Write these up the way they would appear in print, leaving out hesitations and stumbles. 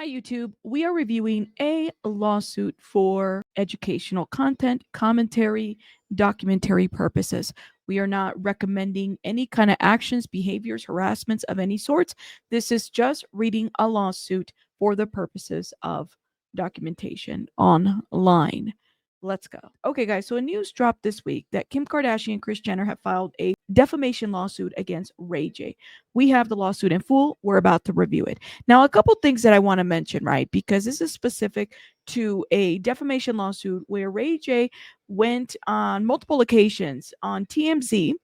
Hi, YouTube. We are reviewing a lawsuit for educational content, commentary, documentary purposes. We are not recommending any kind of actions, behaviors, harassments of any sorts. This is just reading a lawsuit for the purposes of documentation online. Let's go. Okay, guys. So a news dropped this week that Kim Kardashian and Kris Jenner have filed a defamation lawsuit against Ray J. We have the lawsuit in full. We're about to review it. Now, a couple things that I want to mention, right? Because this is specific to a defamation lawsuit where Ray J went on multiple occasions on TMZ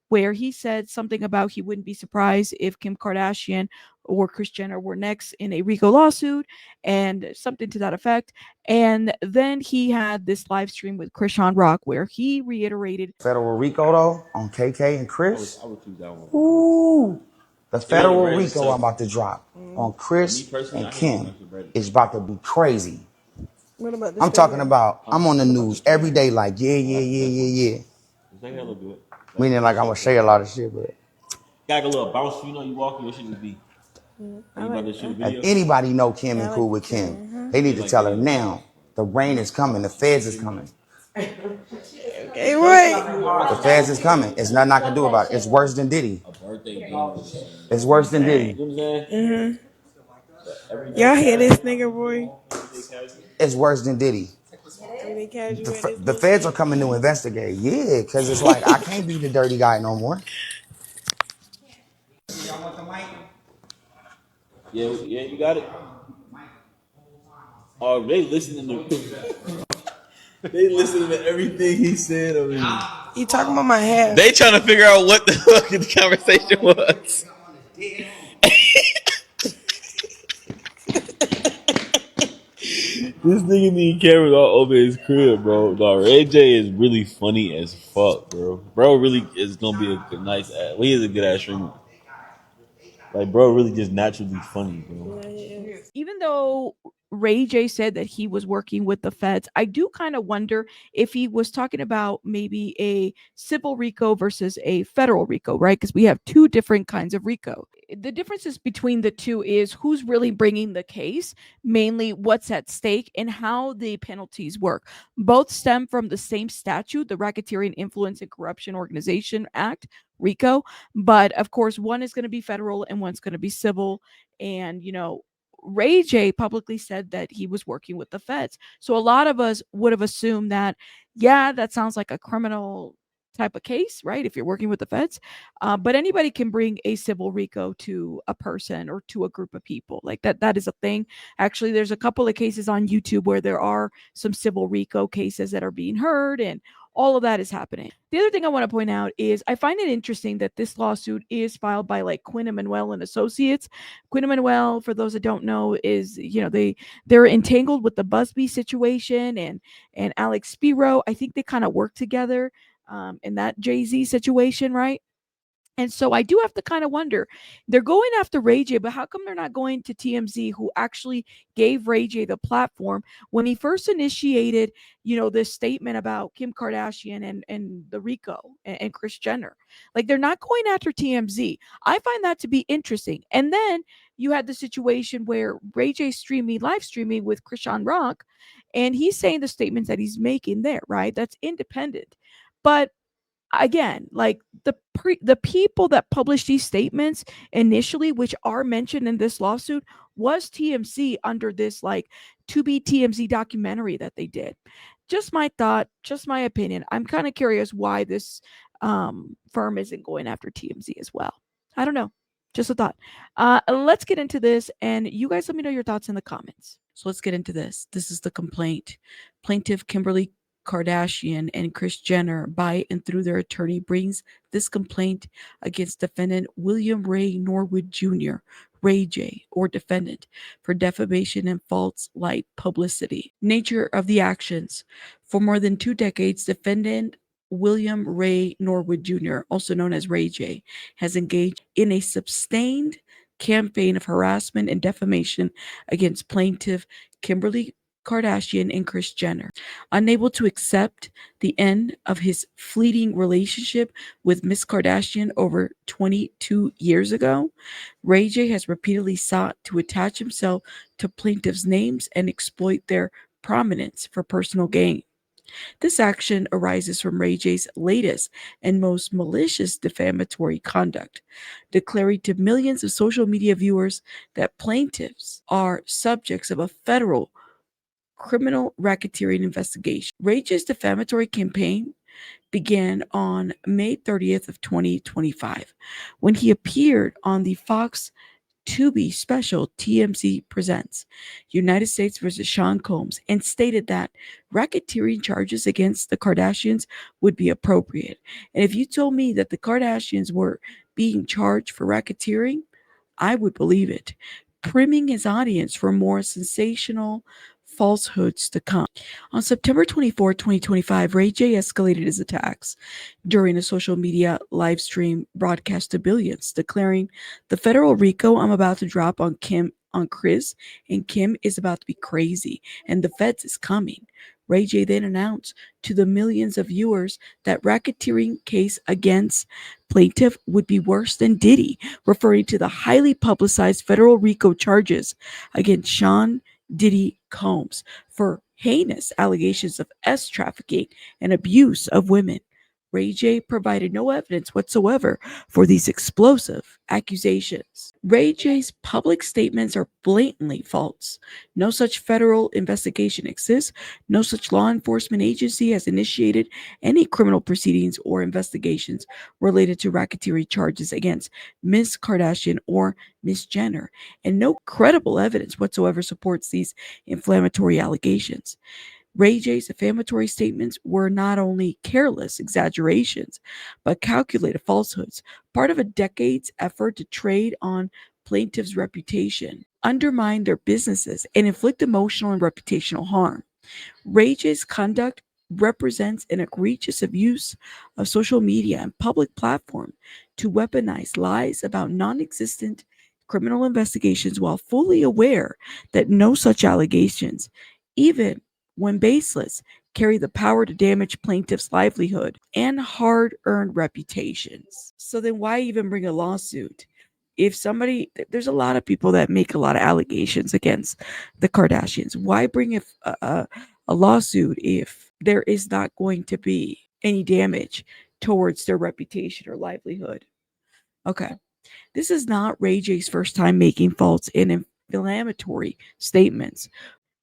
where he said something about he wouldn't be surprised if Kim Kardashian or Kris Jenner were next in a RICO lawsuit and something to that effect. And then he had this live stream with Krishan Rock where he reiterated federal RICO though on KK and Kris. I would choose that one. Ooh, the federal RICO I'm about to drop on Kris and Kim is about to be crazy. What about I'm talking about, I'm on the news every day like, yeah. Meaning like I'm gonna say a lot of shit, but got a little bounce, you know, you walk, your shit would be. if anybody know Kim and cool with Kim, they need to tell her now. The rain is coming, the feds is coming. Okay, right. The feds is coming. It's nothing I can do about it. It's worse than Diddy. It's worse than Diddy. Y'all hear this nigga, boy? It's worse than Diddy. The feds are coming to investigate. Yeah, because it's like, I can't be the dirty guy no more. Yeah, you got it. Oh, they listening to they listening to everything he said over here. You talking about my hair? They trying to figure out what the fuck the conversation was. This nigga need cameras all over his crib, bro. Dog, Ray J is really funny as fuck, bro. Bro really is gonna be a nice ass. He is a good ass streamer. Like, bro, really just naturally funny, bro. Even though Ray J said that he was working with the feds, I do kind of wonder if he was talking about maybe a civil RICO versus a federal RICO, right? Because we have two different kinds of RICO. The differences between the two is who's really bringing the case, mainly what's at stake, and how the penalties work. Both stem from the same statute, the Racketeering Influence and Corruption Organization Act, RICO. But of course, one is going to be federal and one's going to be civil. And, Ray J publicly said that he was working with the feds. So a lot of us would have assumed that, yeah, that sounds like a criminal type of case, right? If you're working with the feds. But anybody can bring a civil RICO to a person or to a group of people. Like that is a thing. Actually, there's a couple of cases on YouTube where there are some civil RICO cases that are being heard, and all of that is happening. The other thing I want to point out is I find it interesting that this lawsuit is filed by like Quinn Emanuel and Associates. Quinn Emanuel, for those that don't know, is they're entangled with the Busby situation and Alex Spiro. I think they kind of work together in that Jay-Z situation, right? And so I do have to kind of wonder, they're going after Ray J, but how come they're not going to TMZ, who actually gave Ray J the platform when he first initiated, this statement about Kim Kardashian and the RICO and Kris Jenner? Like, they're not going after TMZ. I find that to be interesting. And then you had the situation where Ray J live streaming with Krishan Rock, and he's saying the statements that he's making there, right? That's independent. But again, like the people that published these statements initially, which are mentioned in this lawsuit, was TMZ under this like to be TMZ documentary that they did. Just my thought, just my opinion. I'm kind of curious why this firm isn't going after TMZ as well. I don't know. Just a thought. Let's get into this, and you guys let me know your thoughts in the comments. So let's get into this. This is the complaint. Plaintiff Kimberly Kardashian and Kris Jenner, by and through their attorney, brings this complaint against defendant William Ray Norwood Jr., Ray J, or defendant, for defamation and false light publicity. Nature of the actions. For more than 2 decades, defendant William Ray Norwood Jr., also known as Ray J, has engaged in a sustained campaign of harassment and defamation against plaintiff Kimberly Kardashian and Kris Jenner. Unable to accept the end of his fleeting relationship with Miss Kardashian over 22 years ago, Ray J has repeatedly sought to attach himself to plaintiffs' names and exploit their prominence for personal gain. This action arises from Ray J's latest and most malicious defamatory conduct, declaring to millions of social media viewers that plaintiffs are subjects of a federal criminal racketeering investigation. Ray J's defamatory campaign began on May 30th of 2025 when he appeared on the Fox Tubi special TMZ Presents United States versus Sean Combs and stated that racketeering charges against the Kardashians would be appropriate. And if you told me that the Kardashians were being charged for racketeering, I would believe it, priming his audience for more sensational falsehoods to come. On September 24, 2025, Ray J escalated his attacks during a social media live stream broadcast to billions, declaring, "The federal RICO I'm about to drop on Kris and Kim is about to be crazy, and the feds is coming." Ray J then announced to the millions of viewers that racketeering case against plaintiff would be worse than Diddy, referring to the highly publicized federal RICO charges against Sean Diddy Combs for heinous allegations of S trafficking and abuse of women. Ray J provided no evidence whatsoever for these explosive accusations. Ray J's public statements are blatantly false. No such federal investigation exists. No such law enforcement agency has initiated any criminal proceedings or investigations related to racketeering charges against Ms. Kardashian or Ms. Jenner, and no credible evidence whatsoever supports these inflammatory allegations. Ray J's defamatory statements were not only careless exaggerations, but calculated falsehoods, part of a decade's effort to trade on plaintiffs' reputation, undermine their businesses, and inflict emotional and reputational harm. Ray J's conduct represents an egregious abuse of social media and public platform to weaponize lies about non-existent criminal investigations while fully aware that no such allegations, even when baseless, carry the power to damage plaintiffs' livelihood and hard-earned reputations. So then why even bring a lawsuit? If somebody, there's a lot of people that make a lot of allegations against the Kardashians. Why bring a lawsuit if there is not going to be any damage towards their reputation or livelihood? Okay. This is not Ray J's first time making false and inflammatory statements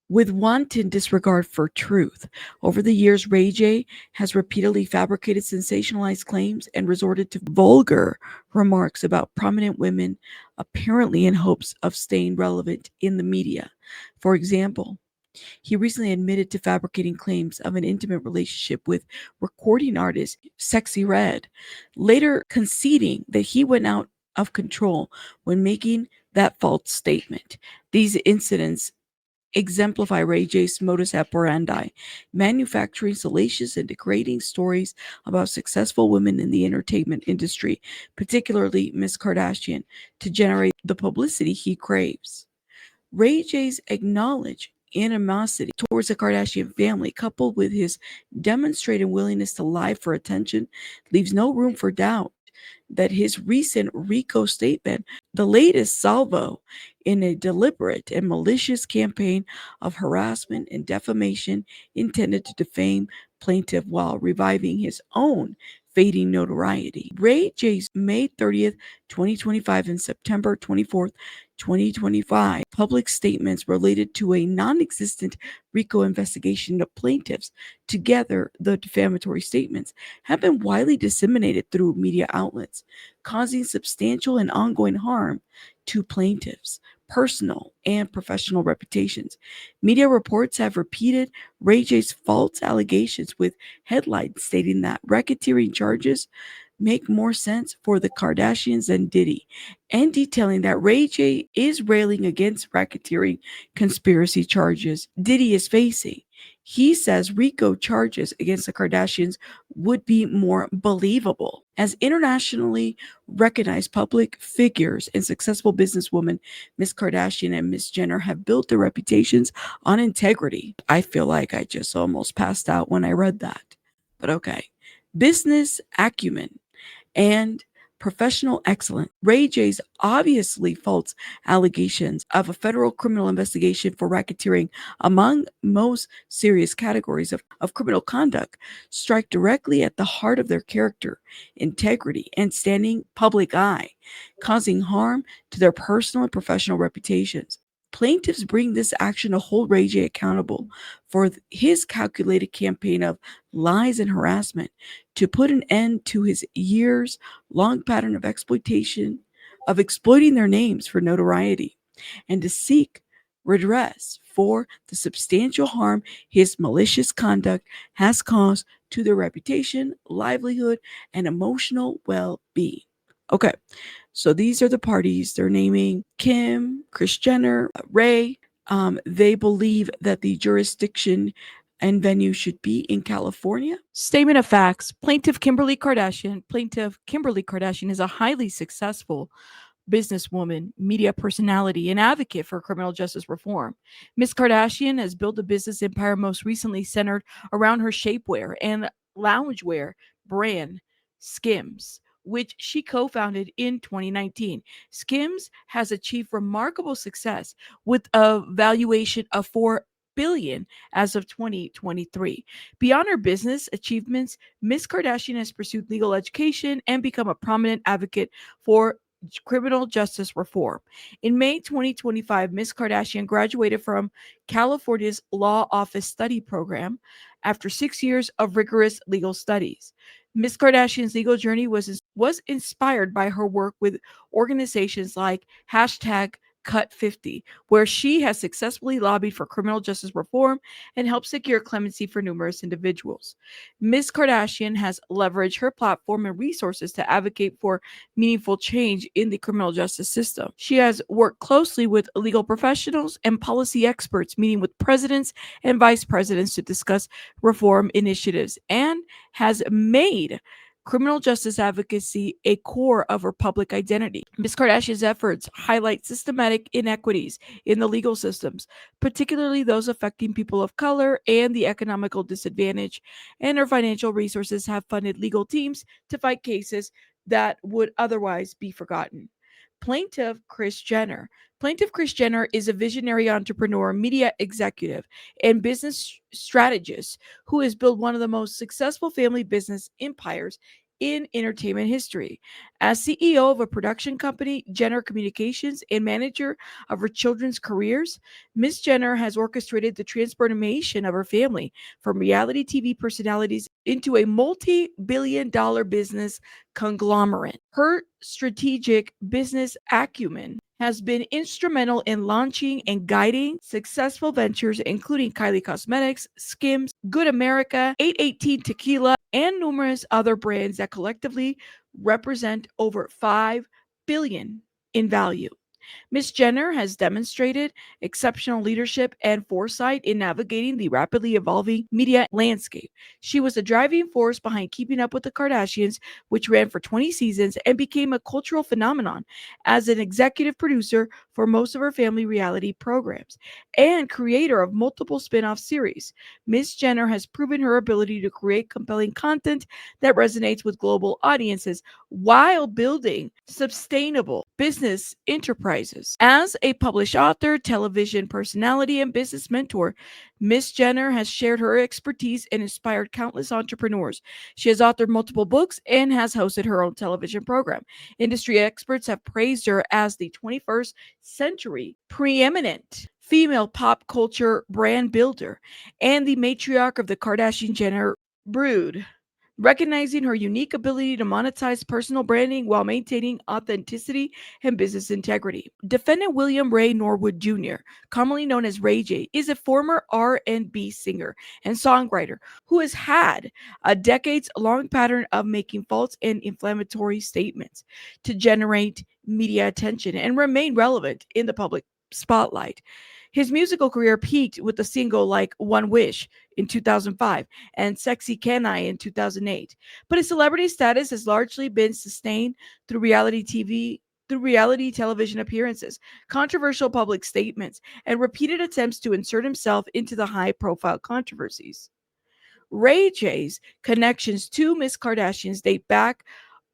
with wanton disregard for truth. Over the years, Ray J has repeatedly fabricated sensationalized claims and resorted to vulgar remarks about prominent women, apparently in hopes of staying relevant in the media. For example, he recently admitted to fabricating claims of an intimate relationship with recording artist Sexy Red, later conceding that he went out of control when making that false statement. These incidents exemplify Ray J's modus operandi, manufacturing salacious and degrading stories about successful women in the entertainment industry, particularly Miss Kardashian, to generate the publicity he craves. Ray J's acknowledged animosity towards the Kardashian family, coupled with his demonstrated willingness to lie for attention, leaves no room for doubt that his recent RICO statement, the latest salvo in a deliberate and malicious campaign of harassment and defamation intended to defame plaintiff while reviving his own fading notoriety. Ray J's May 30th, 2025 and September 24th, 2025 public statements related to a non-existent RICO investigation of plaintiffs, together the defamatory statements, have been widely disseminated through media outlets, causing substantial and ongoing harm to plaintiffs' personal and professional reputations. Media reports have repeated Ray J's false allegations with headlines stating that racketeering charges make more sense for the Kardashians than Diddy, and detailing that Ray J is railing against racketeering conspiracy charges Diddy is facing. He says RICO charges against the Kardashians would be more believable. As internationally recognized public figures and successful businesswomen, Miss Kardashian and Miss Jenner have built their reputations on integrity. I feel like I just almost passed out when I read that. But okay. Business acumen and professional excellence. Ray J's obviously false allegations of a federal criminal investigation for racketeering, among most serious categories of criminal conduct, strike directly at the heart of their character, integrity, and standing public eye, causing harm to their personal and professional reputations. Plaintiffs bring this action to hold Ray J accountable for his calculated campaign of lies and harassment to put an end to his years long pattern of exploitation, of exploiting their names for notoriety, and to seek redress for the substantial harm his malicious conduct has caused to their reputation, livelihood, and emotional well being. Okay, so these are the parties they're naming: Kim, Kris Jenner, Ray. They believe that the jurisdiction and venue should be in California. Statement of facts. Plaintiff Kimberly Kardashian is a highly successful businesswoman, media personality, and advocate for criminal justice reform. Ms. Kardashian has built a business empire most recently centered around her shapewear and loungewear brand, Skims, which she co-founded in 2019. Skims has achieved remarkable success with a valuation of $4 billion as of 2023. Beyond her business achievements, Ms. Kardashian has pursued legal education and become a prominent advocate for criminal justice reform. In May 2025, Ms. Kardashian graduated from California's Law Office Study Program after 6 years of rigorous legal studies. Ms. Kardashian's legal journey was inspired by her work with organizations like hashtag Cut 50, where she has successfully lobbied for criminal justice reform and helped secure clemency for numerous individuals. Ms. Kardashian has leveraged her platform and resources to advocate for meaningful change in the criminal justice system. She has worked closely with legal professionals and policy experts, meeting with presidents and vice presidents to discuss reform initiatives, and has made criminal justice advocacy a core of her public identity. Ms. Kardashian's efforts highlight systematic inequities in the legal systems, particularly those affecting people of color and the economical disadvantage, and her financial resources have funded legal teams to fight cases that would otherwise be forgotten. Plaintiff Kris Jenner. Plaintiff Kris Jenner is a visionary entrepreneur, media executive, and business strategist who has built one of the most successful family business empires in entertainment history. As CEO of a production company, Jenner Communications, and manager of her children's careers, Ms. Jenner has orchestrated the transformation of her family from reality TV personalities into a multi-billion-dollar business conglomerate. Her strategic business acumen has been instrumental in launching and guiding successful ventures, including Kylie Cosmetics, Skims, Good America, 818 Tequila, and numerous other brands that collectively represent over $5 billion in value. Ms. Jenner has demonstrated exceptional leadership and foresight in navigating the rapidly evolving media landscape. She was the driving force behind Keeping Up with the Kardashians, which ran for 20 seasons and became a cultural phenomenon as an executive producer for most of her family reality programs and creator of multiple spin-off series. Ms. Jenner has proven her ability to create compelling content that resonates with global audiences while building sustainable business enterprises. As a published author, television personality, and business mentor, Ms. Jenner has shared her expertise and inspired countless entrepreneurs. She has authored multiple books and has hosted her own television program. Industry experts have praised her as the 21st century preeminent female pop culture brand builder and the matriarch of the Kardashian Jenner brood, recognizing her unique ability to monetize personal branding while maintaining authenticity and business integrity. Defendant William Ray Norwood Jr., commonly known as Ray J, is a former R&B singer and songwriter who has had a decades-long pattern of making false and inflammatory statements to generate media attention and remain relevant in the public spotlight. His musical career peaked with a single like One Wish in 2005 and Sexy Can I in 2008. But his celebrity status has largely been sustained through reality television appearances, controversial public statements, and repeated attempts to insert himself into the high-profile controversies. Ray J's connections to Miss Kardashian date back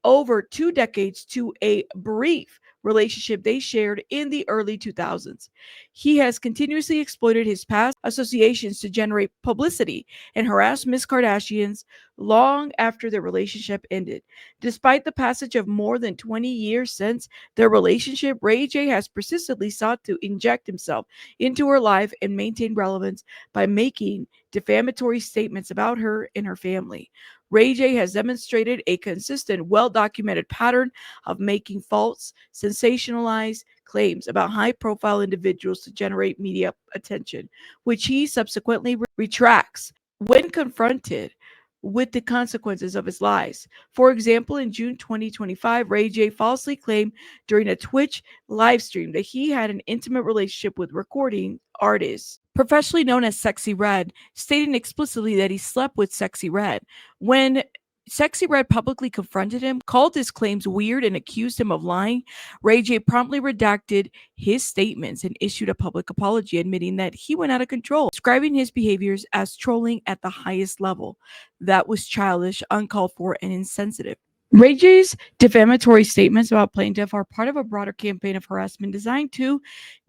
over 2 decades to a brief relationship they shared in the early 2000s. He has continuously exploited his past associations to generate publicity and harass Miss Kardashians long after their relationship ended. Despite the passage of more than 20 years since their relationship, Ray J has persistently sought to inject himself into her life and maintain relevance by making defamatory statements about her and her family. Ray J has demonstrated a consistent, well documented pattern of making false, sensationalized claims about high profile individuals to generate media attention, which he subsequently retracts when confronted with the consequences of his lies. For example, in June 2025, Ray J falsely claimed during a Twitch live stream that he had an intimate relationship with recording artist, professionally known as Sexy Red, stating explicitly that he slept with Sexy Red. When Sexy Red publicly confronted him, called his claims weird, and accused him of lying, Ray J promptly redacted his statements and issued a public apology, admitting that he went out of control, describing his behaviors as trolling at the highest level. That was childish, uncalled for, and insensitive. Ray J's defamatory statements about plaintiff are part of a broader campaign of harassment designed to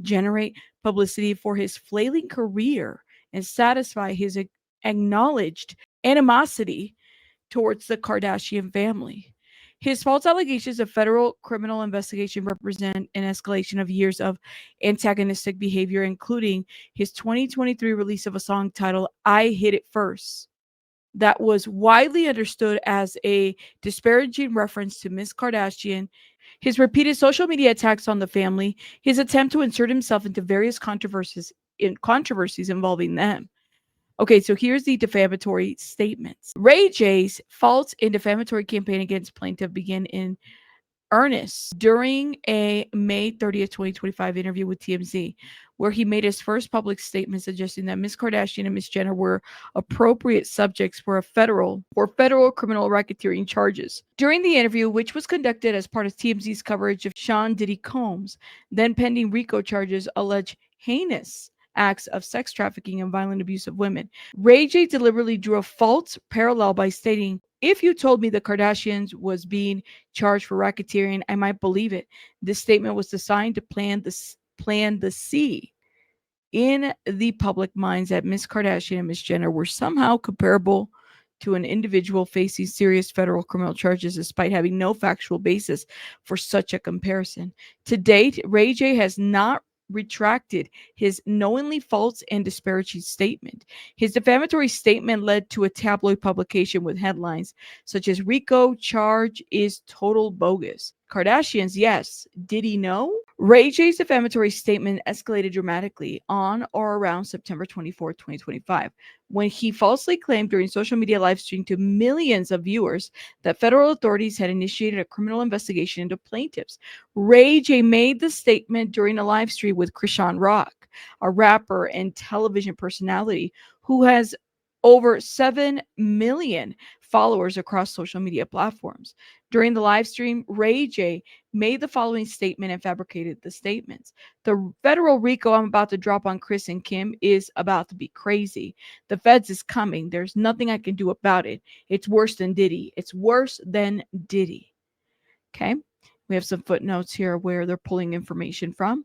generate publicity for his flailing career and satisfy his acknowledged animosity towards the Kardashian family. His false allegations of federal criminal investigation represent an escalation of years of antagonistic behavior, including his 2023 release of a song titled I Hit It First, that was widely understood as a disparaging reference to Miss Kardashian, his repeated social media attacks on the family, his attempt to insert himself into various controversies involving them. Okay, so here's the defamatory statements. Ray J's false and defamatory campaign against plaintiff began in earnest during a May 30th, 2025 interview with TMZ, where he made his first public statement suggesting that Ms. Kardashian and Ms. Jenner were appropriate subjects for federal criminal racketeering charges. During the interview, which was conducted as part of TMZ's coverage of Sean Diddy Combs' then pending RICO charges, alleged heinous acts of sex trafficking and violent abuse of women, Ray J deliberately drew a false parallel by stating, if you told me the Kardashians was being charged for racketeering, I might believe it. This statement was designed to plant the seed in the public minds that Miss Kardashian and Miss Jenner were somehow comparable to an individual facing serious federal criminal charges despite having no factual basis for such a comparison. To date, Ray J has not retracted his knowingly false and disparaging statement. His defamatory statement led to a tabloid publication with headlines such as RICO charge is total bogus. Kardashians, yes. Did he know? Ray J's defamatory statement escalated dramatically on or around September 24, 2025, when he falsely claimed during social media live stream to millions of viewers that federal authorities had initiated a criminal investigation into plaintiffs. Ray J made the statement during a live stream with Krishan Rock, a rapper and television personality who has over 7 million followers across social media platforms. During the live stream, Ray J made the following statement and fabricated the statements. The federal RICO I'm about to drop on Kris and Kim is about to be crazy. The feds is coming. There's nothing I can do about it. It's worse than Diddy. It's worse than Diddy. Okay. We have some footnotes here where they're pulling information from.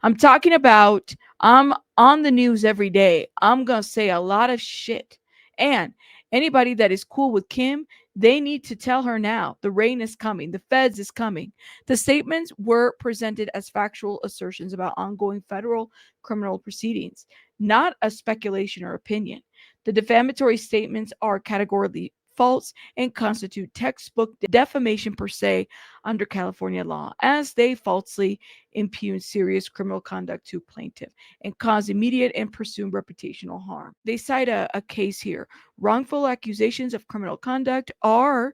I'm talking about, I'm on the news every day. I'm going to say a lot of shit. And anybody that is cool with Kim, they need to tell her now. The rain is coming. The feds is coming. The statements were presented as factual assertions about ongoing federal criminal proceedings, not a speculation or opinion. The defamatory statements are categorically false and constitute textbook defamation per se under California law, as they falsely impugn serious criminal conduct to plaintiff and cause immediate and presumed reputational harm. They cite a case here. Wrongful accusations of criminal conduct are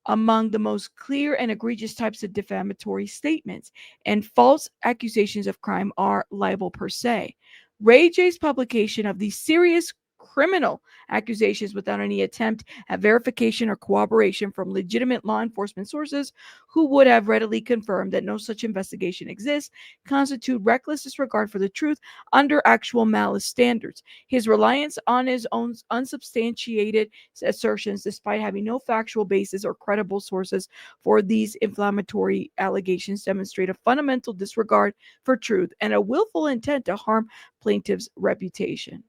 among the most clear and egregious types of defamatory statements, and false accusations of crime are libel per se. Ray J's publication of these serious criminal accusations without any attempt at verification or cooperation from legitimate law enforcement sources who would have readily confirmed that no such investigation exists constitute reckless disregard for the truth under actual malice standards. His reliance on his own unsubstantiated assertions, despite having no factual basis or credible sources for these inflammatory allegations, demonstrate a fundamental disregard for truth and a willful intent to harm plaintiff's reputation.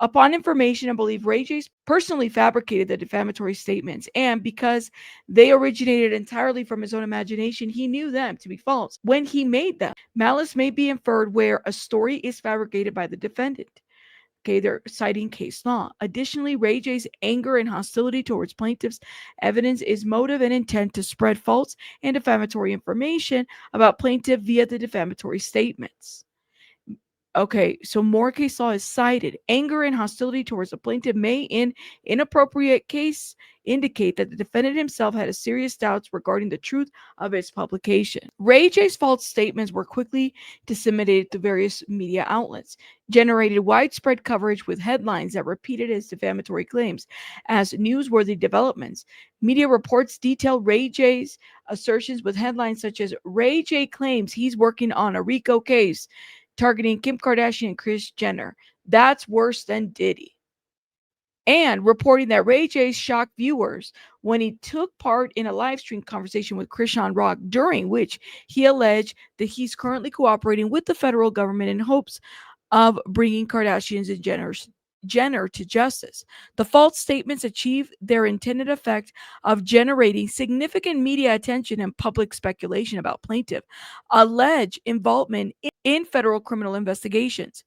Upon information, I believe Ray J personally fabricated the defamatory statements, and because they originated entirely from his own imagination, he knew them to be false when he made them. Malice may be inferred where a story is fabricated by the defendant. Okay, they're citing case law. Additionally, Ray J's anger and hostility towards plaintiffs' evidence is motive and intent to spread false and defamatory information about plaintiff via the defamatory statements. Okay, so more case law is cited. Anger and hostility towards the plaintiff may, in inappropriate case, indicate that the defendant himself had a serious doubts regarding the truth of his publication. Ray J's false statements were quickly disseminated to various media outlets, generated widespread coverage with headlines that repeated his defamatory claims as newsworthy developments. Media reports detail Ray J's assertions with headlines such as Ray J claims he's working on a RICO case targeting Kim Kardashian and Kris Jenner. That's worse than Diddy. And reporting that Ray J shocked viewers when he took part in a live stream conversation with Krishan Rock, during which he alleged that he's currently cooperating with the federal government in hopes of bringing Kardashians and Jenner to justice. The false statements achieve their intended effect of generating significant media attention and public speculation about plaintiff alleged involvement in federal criminal investigations.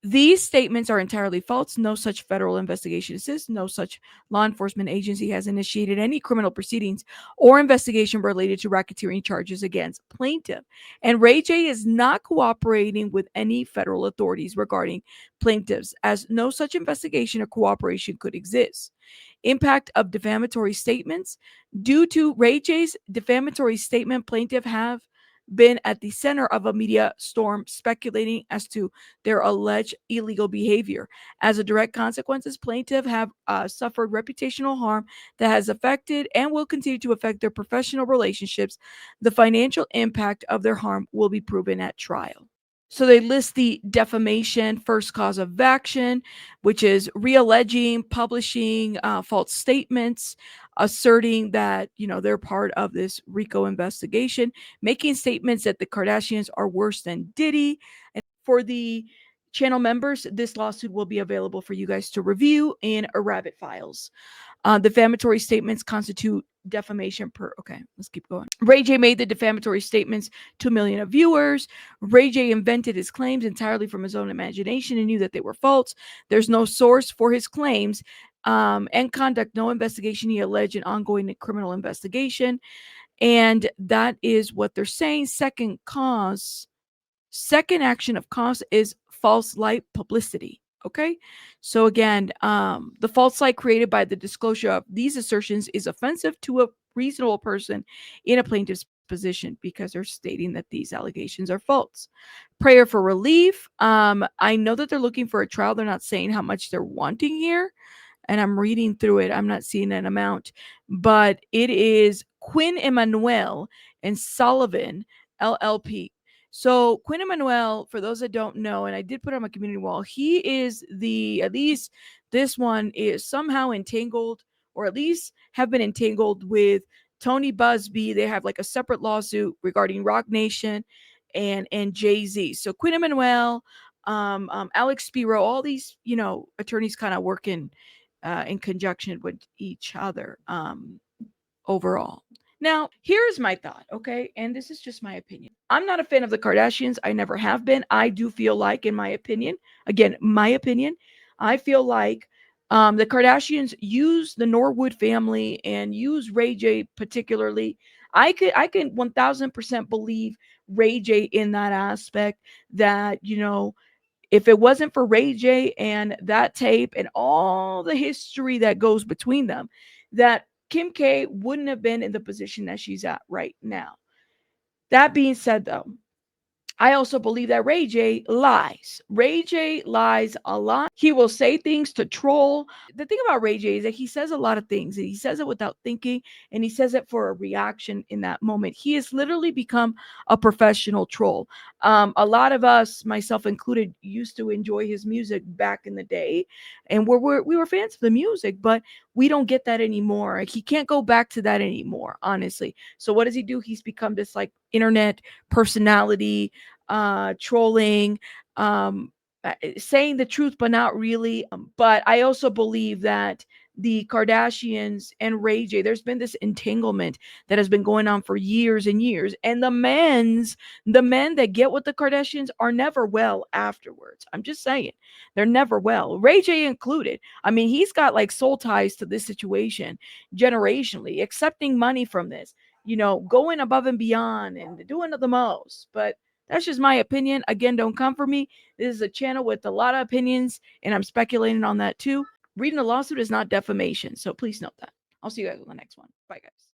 These statements are entirely false. No such federal investigation exists. No such law enforcement agency has initiated any criminal proceedings or investigation related to racketeering charges against plaintiff. And Ray J is not cooperating with any federal authorities regarding plaintiffs, as no such investigation or cooperation could exist. Impact of defamatory statements. Due to Ray J's defamatory statement, plaintiff have been at the center of a media storm speculating as to their alleged illegal behavior. As a direct consequence, plaintiff have suffered reputational harm that has affected and will continue to affect their professional relationships. The financial impact of their harm will be proven at trial. So they list the defamation first cause of action, which is realleging, publishing false statements, asserting that, they're part of this RICO investigation, making statements that the Kardashians are worse than Diddy. And for the channel members, this lawsuit will be available for you guys to review in a Rabbit Files. Defamatory statements constitute defamation per. Okay, let's keep going. Ray J made the defamatory statements to a million of viewers. Ray J invented his claims entirely from his own imagination and knew that they were false. There's no source for his claims and conduct no investigation. He alleged an ongoing criminal investigation, and that is what they're saying. Second action of cause is false light publicity. Okay, so again, the false light created by the disclosure of these assertions is offensive to a reasonable person in a plaintiff's position because they're stating that these allegations are false. Prayer for relief. I know that they're looking for a trial. They're not saying how much they're wanting here, and I'm reading through it. I'm not seeing an amount, but it is Quinn Emanuel and Sullivan LLP. So Quinn Emanuel, for those that don't know, and I did put on my community wall, he is at least this one is somehow entangled, or at least have been entangled with Tony Busby. They have like a separate lawsuit regarding Rock Nation and Jay-Z. So Quinn Emanuel, Alex Spiro, all these, attorneys kind of working in conjunction with each other overall. Now, here's my thought, okay? And this is just my opinion. I'm not a fan of the Kardashians. I never have been. I do feel like, in my opinion, again, my opinion, I feel like the Kardashians use the Norwood family and use Ray J particularly. I can 1000% believe Ray J in that aspect that, if it wasn't for Ray J and that tape and all the history that goes between them, that Kim K wouldn't have been in the position that she's at right now. That being said, though, I also believe that Ray J lies. Ray J lies a lot. He will say things to troll. The thing about Ray J is that he says a lot of things. He says it without thinking, and he says it for a reaction in that moment. He has literally become a professional troll. A lot of us, myself included, used to enjoy his music back in the day, and we were fans of the music, but we don't get that anymore. Like, he can't go back to that anymore, honestly. So what does he do? He's become this like internet personality, trolling, saying the truth, but not really. But I also believe that the Kardashians and Ray J, there's been this entanglement that has been going on for years and years. And the men that get with the Kardashians are never well afterwards. I'm just saying, they're never well. Ray J included. I mean, he's got like soul ties to this situation generationally, accepting money from this, going above and beyond and doing the most. But that's just my opinion. Again, don't come for me. This is a channel with a lot of opinions, and I'm speculating on that too. Reading a lawsuit is not defamation, so please note that. I'll see you guys on the next one. Bye, guys.